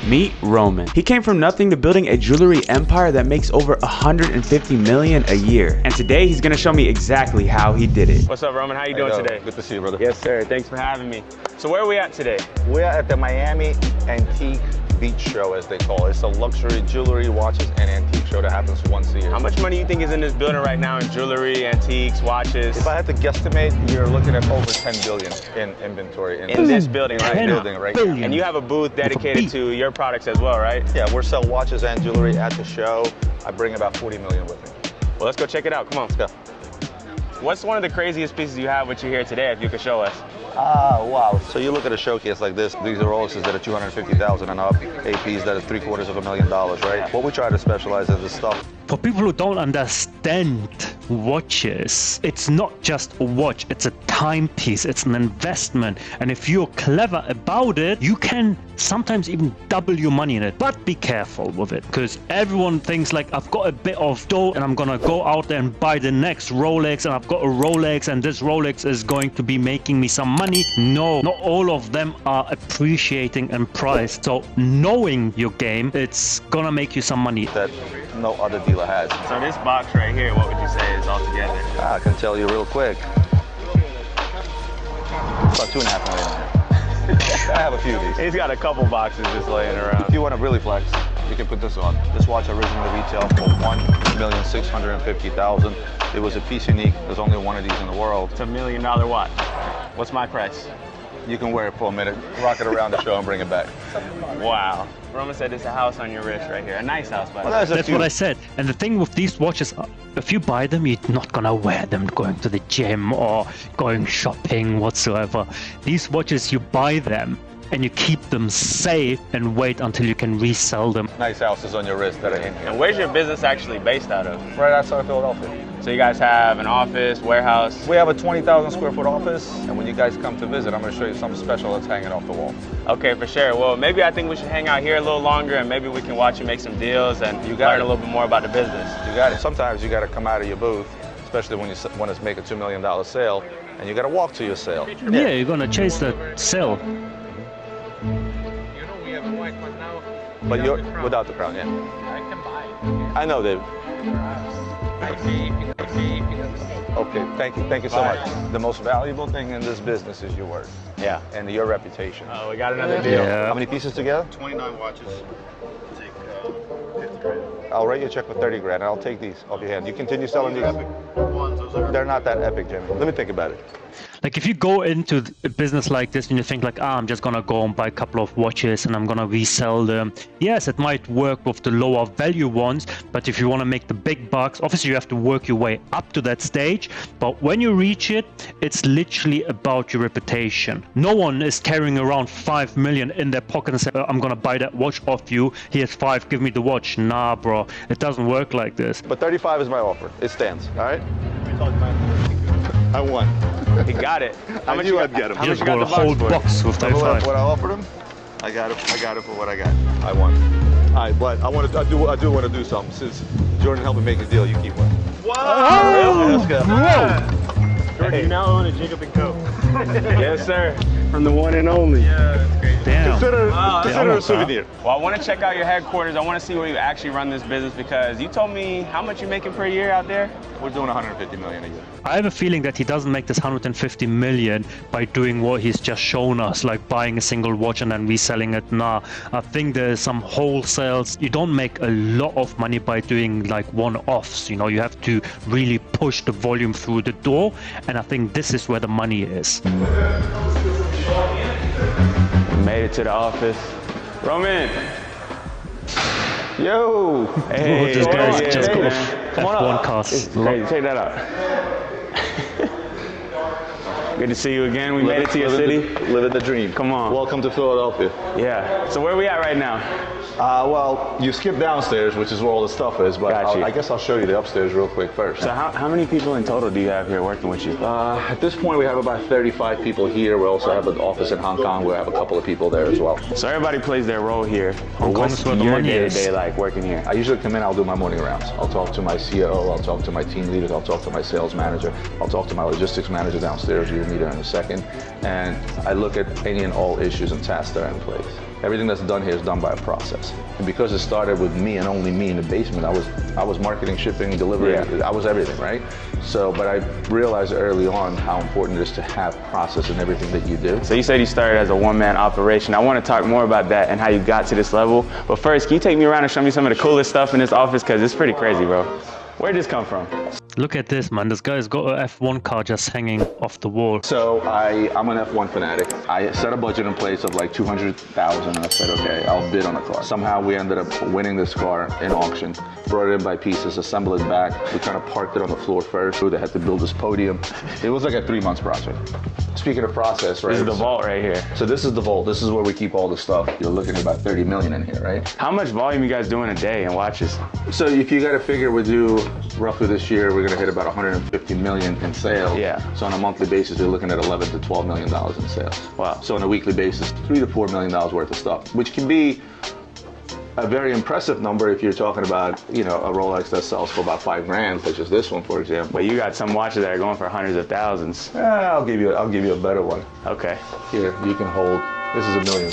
Meet Roman. He came from nothing to building a jewelry empire that makes over 150 million a year. And today he's gonna show me exactly how he did it. What's up, Roman? How you doing today? Good to see you, brother. Yes, sir. Thanks for having me. So where are we at today? We're at the Miami Antique Beach Show, as they call it. It's a luxury jewelry, watches, and antique show that happens once a year. How much money do you think is in this building right now in jewelry, antiques, watches? If I had to guesstimate, you're looking at over 10 billion in inventory. In this building, right? Right now. And you have a booth dedicated to your products as well, right? Yeah, we're selling watches and jewelry at the show. I bring about 40 million with me. Well, let's go check it out. Come on. Let's go. What's one of the craziest pieces you have with you here today, if you could show us? Wow. So you look at a showcase like this, these are Rolexes that are 250,000 and up, APs that are $750,000, right? What we try to specialize is the stuff. For people who don't understand watches, it's not just a watch, it's a timepiece, it's an investment. And if you're clever about it, you can sometimes even double your money in it. But be careful with it, because everyone thinks like, I've got a bit of dough and I'm gonna go out there and buy the next Rolex, and I've got a Rolex and this Rolex is going to be making me some money. No, not all of them are appreciating in price. So knowing your game, it's gonna make you some money. That no other dealer has. So this box right here, what would you say is all together? I can tell you real quick. About 2.5 million. I have a few of these. He's got a couple boxes just laying around. If you want to really flex, you can put this on. This watch originally retailed for $1,650,000. It was a piece unique. There's only one of these in the world. It's $1 million watch. What's my price? You can wear it for a minute, rock it around the show, and bring it back. Wow. Roman said there's a house on your wrist right here. A nice house, by the way. That's what I said. And the thing with these watches, if you buy them, you're not gonna wear them going to the gym or going shopping whatsoever. These watches, you buy them and you keep them safe and wait until you can resell them. Nice houses on your wrist that are in here. And where's your business actually based out of? Right outside of Philadelphia. So you guys have an office, warehouse? We have a 20,000 square foot office, and when you guys come to visit, I'm going to show you something special that's hanging off the wall. Okay, for sure. Well, maybe I think we should hang out here a little longer, and maybe we can watch you make some deals and learn a little bit more about the business. You got it. Sometimes you got to come out of your booth, especially when you want to make a $2 million sale, and you got to walk to your sale. Yeah, you're gonna chase the sale. We have a white one now. But you're without the crown, yeah. I can buy it. I know, Dave. I see. Okay, thank you so much. The most valuable thing in this business is your word. Yeah. And your reputation. Oh, we got another deal. Yeah. How many pieces together? 29 watches. Take 50 grand. I'll write you a check for 30 grand, and I'll take these off your hand. You continue selling these? Those are They're not that epic, Jimmy. Let me think about it. Like if you go into a business like this and you think like, I'm just gonna go and buy a couple of watches and I'm gonna resell them. Yes, it might work with the lower value ones, but if you want to make the big bucks, obviously you have to work your way up to that stage. But when you reach it, it's literally about your reputation. No one is carrying around 5 million in their pocket and say, I'm gonna buy that watch off you. Here's 5, give me the watch. Nah, bro, it doesn't work like this. But 35 is my offer. It stands, all right? I won. He got it. How much knew you I'd got? get him. How You much just you got got the a whole box box with Remember 35. what I offered him? I got it for what I got. I won. All right, but I do want to do something. Since Jordan helped me make a deal, you keep one. Wow! Let's go. Jordan, you now own a Jacob & Co. Yes, sir. From the one and only. Yeah, that's great. Damn. Consider a want souvenir. Well, I want to check out your headquarters. I want to see where you actually run this business, because you told me how much you're making per year out there? We're doing 150 million a year. I have a feeling that he doesn't make this 150 million by doing what he's just shown us, like buying a single watch and then reselling it. Nah, I think there's some wholesales. You don't make a lot of money by doing like one-offs. You know, you have to really push the volume through the door, and I think this is where the money is. We made it to the office. Roman! Yo! Hey, This guy's yeah, just hey, got man. off Come on F1 up. cars. It's crazy. Check that out. Good to see you again. We made it to your city. Living the dream. Come on. Welcome to Philadelphia. Yeah. So where are we at right now? Well, you skip downstairs, which is where all the stuff is, but Got you. I guess I'll show you the upstairs real quick first. So how many people in total do you have here working with you? At this point, we have about 35 people here. We also have an office in Hong Kong. We have a couple of people there as well. So everybody plays their role here. Hong Kong What's is where the your money is. day-to-day like working here? I usually come in, I'll do my morning rounds. I'll talk to my COO, I'll talk to my team leaders, I'll talk to my sales manager, I'll talk to my logistics manager downstairs. You'll meet her in a second. And I look at any and all issues and tasks that are in place. Everything that's done here is done by a process. And because it started with me and only me in the basement, I was marketing, shipping, delivery, I was everything, right? So, but I realized early on how important it is to have process in everything that you do. So you said you started as a one-man operation. I want to talk more about that and how you got to this level. But first, can you take me around and show me some of the coolest stuff in this office? Because it's pretty crazy, bro. Where'd this come from? Look at this, man. This guy's got an F1 car just hanging off the wall. So I'm an F1 fanatic. I set a budget in place of like 200,000 and I said, okay, I'll bid on a car. Somehow we ended up winning this car in auction, brought it in by pieces, assembled it back. We kind of parked it on the floor first. They had to build this podium. It was like a 3-month project. Speaking of process, right? This is the vault right here. So this is the vault. This is where we keep all the stuff. You're looking at about 30 million in here, right? How much volume you guys do in a day in watches? So if you got to figure, we do roughly this year, we're going to hit about 150 million in sales. Yeah. So on a monthly basis, you're looking at 11 to 12 million dollars in sales. Wow. So on a weekly basis, 3 to 4 million dollars worth of stuff, which can be a very impressive number if you're talking about, you know, a Rolex that sells for about $5,000, such as this one, for example. But you got some watches that are going for hundreds of thousands. I'll give you a better one. Okay. Here, you can hold. This is $1.3 million.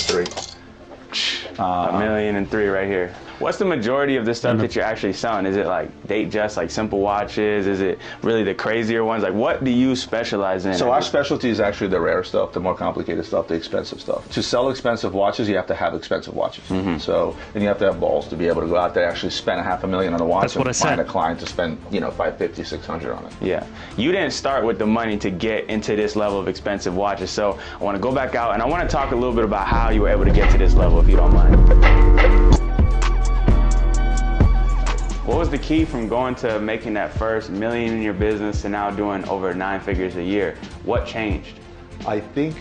$1.3 million right here. What's the majority of the stuff that you're actually selling? Is it like Datejust, like simple watches? Is it really the crazier ones? Like, what do you specialize in? So our specialty is actually the rare stuff, the more complicated stuff, the expensive stuff. To sell expensive watches, you have to have expensive watches. So, and you have to have balls to be able to go out there and actually spend $500,000 on a watch. That's what I said. Find a client to spend, you know, $550, $600 on it. Yeah. You didn't start with the money to get into this level of expensive watches. So I want to go back out and I want to talk a little bit about how you were able to get to this level, if you don't mind. What was the key from going to making that first million in your business to now doing over 9 figures a year? What changed? I think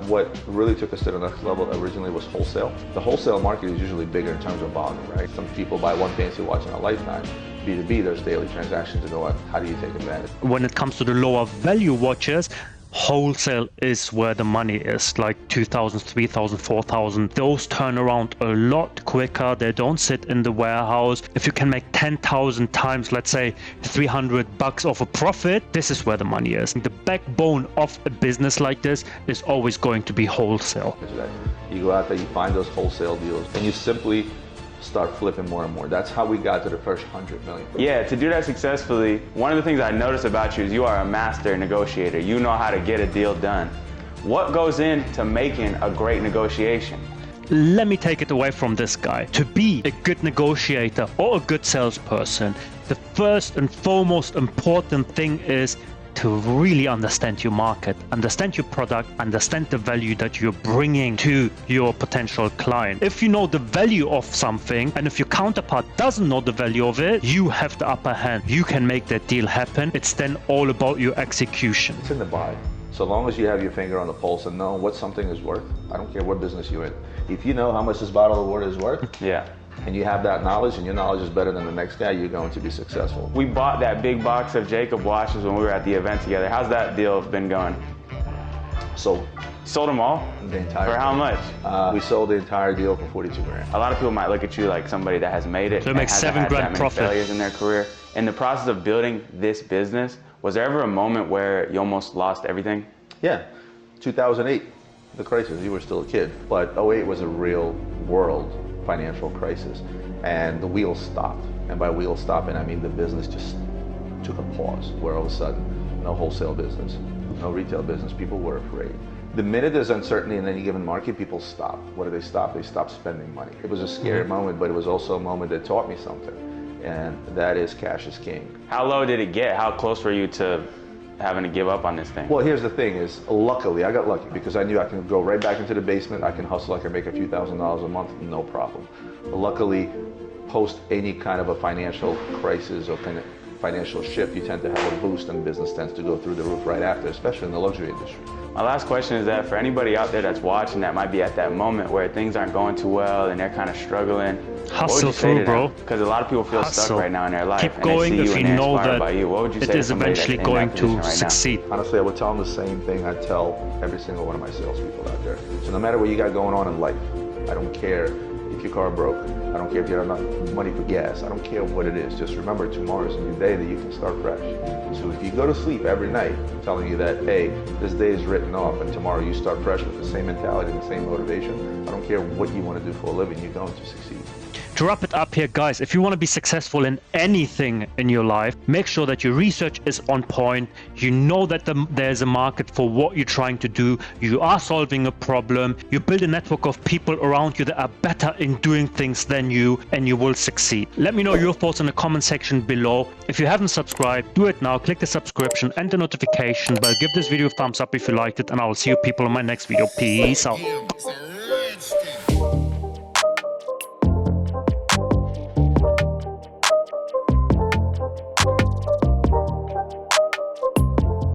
what really took us to the next level originally was wholesale. The wholesale market is usually bigger in terms of volume, right? Some people buy one fancy watch in a lifetime. B2B, there's daily transactions to go on. How do you take advantage? When it comes to the lower value watches, wholesale is where the money is, like 2,000, 3,000, 4,000. Those turn around a lot quicker. They don't sit in the warehouse. If you can make 10,000 times, let's say $300 of a profit, this is where the money is. The backbone of a business like this is always going to be wholesale. You go out there, you find those wholesale deals, and you simply start flipping more and more. That's how we got to the first 100 million. Yeah, to do that successfully, one of the things I noticed about you is you are a master negotiator. You know how to get a deal done. What goes into making a great negotiation? Let me take it away from this guy. To be a good negotiator or a good salesperson, the first and foremost important thing is to really understand your market, understand your product, understand the value that you're bringing to your potential client. If you know the value of something, and if your counterpart doesn't know the value of it, you have the upper hand. You can make that deal happen. It's then all about your execution. It's in the buy. So long as you have your finger on the pulse and know what something is worth, I don't care what business you're in. If you know how much this bottle of water is worth, Yeah. and you have that knowledge, and your knowledge is better than the next guy, you're going to be successful. We bought that big box of Jacob watches when we were at the event together. How's that deal been going? So Sold them all? the entire For how thing. much? We sold the entire deal for 42 grand. A lot of people might look at you like somebody that has made it. So it and makes hasn't $7 had grand that many profit. failures in their career. In the process of building this business, was there ever a moment where you almost lost everything? Yeah, 2008, the crisis, you were still a kid, but 08 was a real world financial crisis, and the wheels stopped. And by wheels stopping, I mean the business just took a pause, where all of a sudden, no wholesale business, no retail business, people were afraid. The minute there's uncertainty in any given market, people stop. What do they stop? They stop spending money. It was a scary moment, but it was also a moment that taught me something, and that is cash is king. How low did it get? How close were you to having to give up on this thing? Well, here's the thing is, luckily, I got lucky because I knew I can go right back into the basement, I can hustle, I can make a few $1,000s a month, no problem. But luckily, post any kind of a financial crisis or kind of financial shift, you tend to have a boost and business tends to go through the roof right after, especially in the luxury industry. My last question is that for anybody out there that's watching that might be at that moment where things aren't going too well and they're kind of struggling, Hustle through, bro. Because a lot of people feel stuck Hustle. right now in their life. Keep and going they see if you you and they're know inspired that by you. What would you say it to is somebody that's eventually in that going position to right now? succeed. Honestly, I would tell them the same thing I tell every single one of my salespeople out there. So no matter what you got going on in life, I don't care if your car broke. I don't care if you have enough money for gas. I don't care what it is. Just remember, tomorrow is a new day that you can start fresh. So if you go to sleep every night telling you that, hey, this day is written off and tomorrow you start fresh with the same mentality and the same motivation, I don't care what you want to do for a living, you're going to succeed. To wrap it up here, guys, if you want to be successful in anything in your life, make sure that your research is on point. You know that there's a market for what you're trying to do. You are solving a problem. You build a network of people around you that are better in doing things than you, and you will succeed. Let me know your thoughts in the comment section below. If you haven't subscribed, do it now. Click the subscription and the notification bell. Give this video a thumbs up if you liked it, and I will see you people in my next video. Peace out.